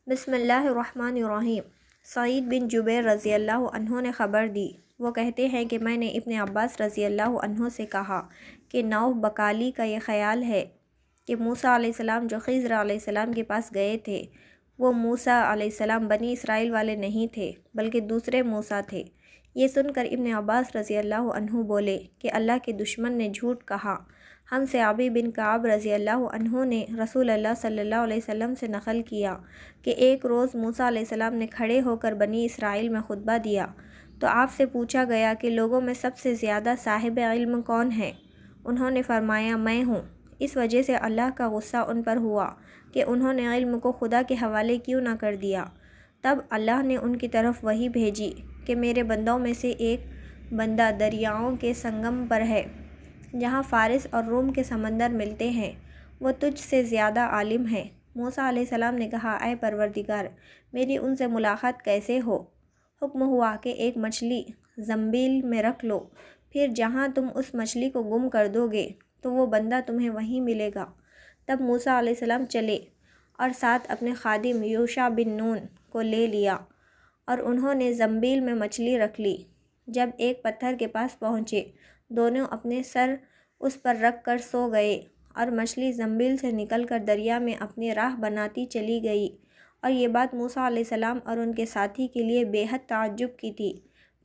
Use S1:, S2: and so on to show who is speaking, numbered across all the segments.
S1: بسم اللہ الرحمن الرحیم۔ سعید بن جبیر رضی اللہ عنہ نے خبر دی۔ وہ کہتے ہیں کہ میں نے ابن عباس رضی اللہ عنہ سے کہا کہ نوح بکالی کا یہ خیال ہے کہ موسیٰ علیہ السلام جو خضر علیہ السلام کے پاس گئے تھے وہ موسیٰ علیہ السلام بنی اسرائیل والے نہیں تھے بلکہ دوسرے موسیٰ تھے۔ یہ سن کر ابن عباس رضی اللہ عنہ بولے کہ اللہ کے دشمن نے جھوٹ کہا۔ ہم سے ابی بن کعب رضی اللہ عنہ نے رسول اللہ صلی اللہ علیہ وسلم سے نقل کیا کہ ایک روز موسیٰ علیہ السلام نے کھڑے ہو کر بنی اسرائیل میں خطبہ دیا تو آپ سے پوچھا گیا کہ لوگوں میں سب سے زیادہ صاحب علم کون ہے؟ انہوں نے فرمایا میں ہوں۔ اس وجہ سے اللہ کا غصہ ان پر ہوا کہ انہوں نے علم کو خدا کے حوالے کیوں نہ کر دیا۔ تب اللہ نے ان کی طرف وحی بھیجی کہ میرے بندوں میں سے ایک بندہ دریاؤں کے سنگم پر ہے جہاں فارس اور روم کے سمندر ملتے ہیں، وہ تجھ سے زیادہ عالم ہے۔ موسیٰ علیہ السلام نے کہا اے پروردگار، میری ان سے ملاقات کیسے ہو؟ حکم ہوا کہ ایک مچھلی زنبیل میں رکھ لو، پھر جہاں تم اس مچھلی کو گم کر دو گے تو وہ بندہ تمہیں وہیں ملے گا۔ تب موسیٰ علیہ السلام چلے اور ساتھ اپنے خادم یوشع بن نون کو لے لیا اور انہوں نے زنبیل میں مچھلی رکھ لی۔ جب ایک پتھر کے پاس پہنچے، دونوں اپنے سر اس پر رکھ کر سو گئے اور مچھلی زنبیل سے نکل کر دریا میں اپنی راہ بناتی چلی گئی، اور یہ بات موسیٰ علیہ السلام اور ان کے ساتھی کے لیے بے حد تعجب کی تھی۔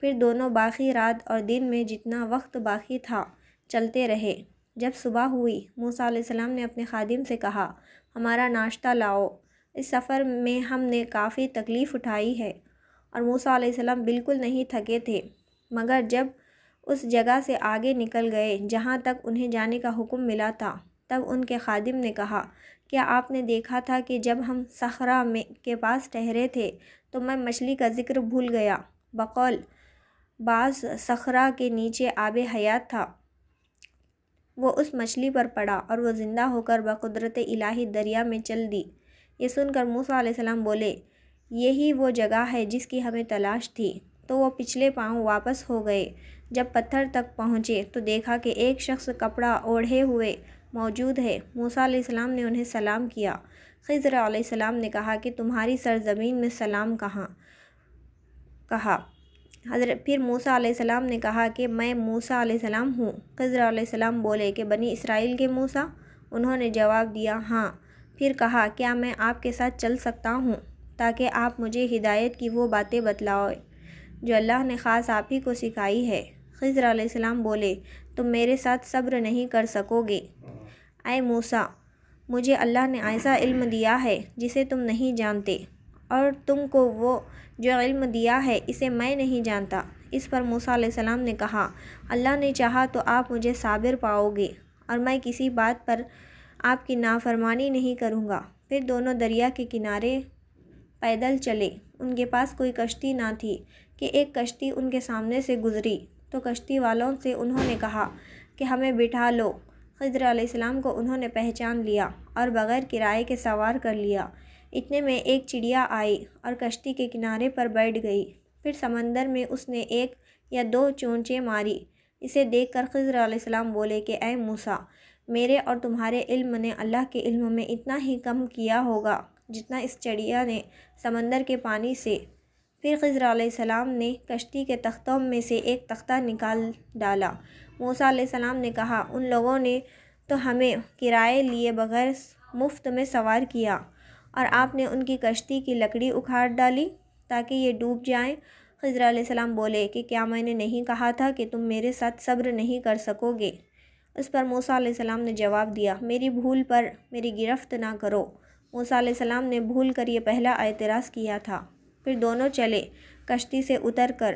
S1: پھر دونوں باقی رات اور دن میں جتنا وقت باقی تھا چلتے رہے۔ جب صبح ہوئی، موسیٰ علیہ السلام نے اپنے خادم سے کہا ہمارا ناشتہ لاؤ، اس سفر میں ہم نے کافی تکلیف اٹھائی ہے۔ اور موسیٰ علیہ السلام بالکل نہیں تھکے تھے، مگر جب اس جگہ سے آگے نکل گئے جہاں تک انہیں جانے کا حکم ملا تھا، تب ان کے خادم نے کہا کیا آپ نے دیکھا تھا کہ جب ہم صخرہ کے پاس ٹھہرے تھے تو میں مچھلی کا ذکر بھول گیا؟ بقول بعض صخرہ کے نیچے آب حیات تھا، وہ اس مچھلی پر پڑا اور وہ زندہ ہو کر بقدرت الہی دریا میں چل دی۔ یہ سن کر موسیٰ علیہ السلام بولے یہی وہ جگہ ہے جس کی ہمیں تلاش تھی۔ تو وہ پچھلے پاؤں واپس ہو گئے۔ جب پتھر تک پہنچے تو دیکھا کہ ایک شخص کپڑا اوڑھے ہوئے موجود ہے۔ موسیٰ علیہ السلام نے انہیں سلام کیا۔ خضر علیہ السلام نے کہا کہ تمہاری سرزمین میں سلام کہا۔ پھر موسیٰ علیہ السلام نے کہا کہ میں موسیٰ علیہ السلام ہوں۔ خضر علیہ السلام بولے کہ بنی اسرائیل کے موسیٰ؟ انہوں نے جواب دیا ہاں۔ پھر کہا کیا میں آپ کے ساتھ چل سکتا ہوں تاکہ آپ مجھے ہدایت کی وہ باتیں بتلائیں جو اللہ نے خاص آپ ہی کو سکھائی ہے؟ خضر علیہ السلام بولے تم میرے ساتھ صبر نہیں کر سکو گے۔ اے موسیٰ، مجھے اللہ نے ایسا علم دیا ہے جسے تم نہیں جانتے، اور تم کو وہ جو علم دیا ہے اسے میں نہیں جانتا۔ اس پر موسیٰ علیہ السلام نے کہا اللہ نے چاہا تو آپ مجھے صابر پاؤ گے، اور میں کسی بات پر آپ کی نافرمانی نہیں کروں گا۔ پھر دونوں دریا کے کنارے پیدل چلے۔ ان کے پاس کوئی کشتی نہ تھی کہ ایک کشتی ان کے سامنے سے گزری تو کشتی والوں سے انہوں نے کہا کہ ہمیں بٹھا لو۔ خضر علیہ السلام کو انہوں نے پہچان لیا اور بغیر کرائے کے سوار کر لیا۔ اتنے میں ایک چڑیا آئی اور کشتی کے کنارے پر بیٹھ گئی۔ پھر سمندر میں اس نے ایک یا دو چونچیں ماری۔ اسے دیکھ کر خضر علیہ السلام بولے کہ اے موسیٰ، میرے اور تمہارے علم نے اللہ کے علم میں اتنا ہی کم کیا ہوگا جتنا اس چڑیا نے سمندر کے پانی سے۔ پھر خضر علیہ السلام نے کشتی کے تختوں میں سے ایک تختہ نکال ڈالا۔ موسیٰ علیہ السلام نے کہا ان لوگوں نے تو ہمیں کرائے لیے بغیر مفت میں سوار کیا، اور آپ نے ان کی کشتی کی لکڑی اکھاڑ ڈالی تاکہ یہ ڈوب جائیں۔ خضر علیہ السلام بولے کہ کیا میں نے نہیں کہا تھا کہ تم میرے ساتھ صبر نہیں کر سکو گے؟ اس پر موسیٰ علیہ السلام نے جواب دیا میری بھول پر میری گرفت نہ کرو۔ موسیٰ علیہ السلام نے بھول کر یہ پہلا اعتراض کیا تھا۔ پھر دونوں چلے۔ کشتی سے اتر کر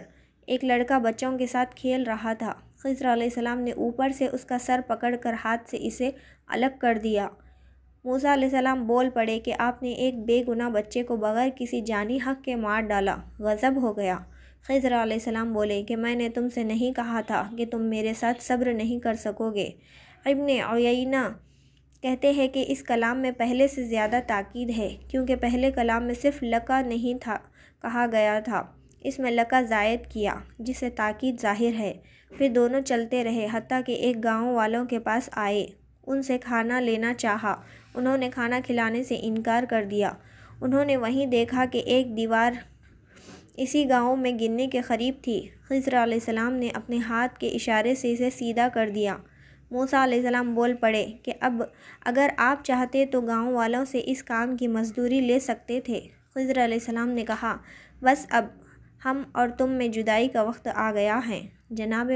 S1: ایک لڑکا بچوں کے ساتھ کھیل رہا تھا۔ خضر علیہ السلام نے اوپر سے اس کا سر پکڑ کر ہاتھ سے اسے الگ کر دیا۔ موسیٰ علیہ السلام بول پڑے کہ آپ نے ایک بے گناہ بچے کو بغیر کسی جانی حق کے مار ڈالا، غضب ہو گیا۔ خضر علیہ السلام بولے کہ میں نے تم سے نہیں کہا تھا کہ تم میرے ساتھ صبر نہیں کر سکو گے؟ ابن عیینہ کہتے ہیں کہ اس کلام میں پہلے سے زیادہ تاکید ہے، کیونکہ پہلے کلام میں صرف لکا نہیں تھا کہا گیا تھا، اس میں لکا زائد کیا جس سے تاکید ظاہر ہے۔ پھر دونوں چلتے رہے حتیٰ کہ ایک گاؤں والوں کے پاس آئے۔ ان سے کھانا لینا چاہا، انہوں نے کھانا کھلانے سے انکار کر دیا۔ انہوں نے وہیں دیکھا کہ ایک دیوار اسی گاؤں میں گرنے کے قریب تھی۔ خضر علیہ السلام نے اپنے ہاتھ کے اشارے سے اسے سیدھا کر دیا۔ موسیٰ علیہ السلام بول پڑے کہ اب اگر آپ چاہتے تو گاؤں والوں سے اس کام کی مزدوری لے سکتے تھے۔ خضر علیہ السلام نے کہا، بس اب ہم اور تم میں جدائی کا وقت آ گیا ہے۔ جناب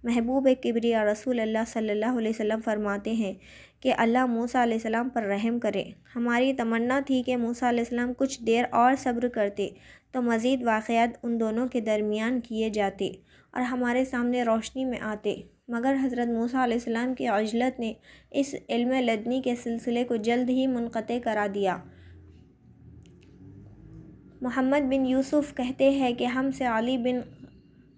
S1: محبوب کبریا رسول اللہ صلی اللہ علیہ وسلم فرماتے ہیں کہ اللہ موسیٰ علیہ السلام پر رحم کرے۔ ہماری تمنا تھی کہ موسیٰ علیہ السلام کچھ دیر اور صبر کرتے تو مزید واقعات ان دونوں کے درمیان کیے جاتے اور ہمارے سامنے روشنی میں آتے، مگر حضرت موسیٰ علیہ السلام کی عجلت نے اس علم لدنی کے سلسلے کو جلد ہی منقطع کرا دیا۔ محمد بن یوسف کہتے ہیں کہ ہم سے علی بن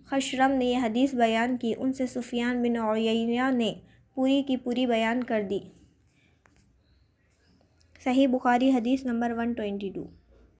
S1: خشرم نے یہ حدیث بیان کی، ان سے سفیان بن عیینہ نے پوری کی پوری بیان کر دی۔ صحیح بخاری حدیث نمبر 122۔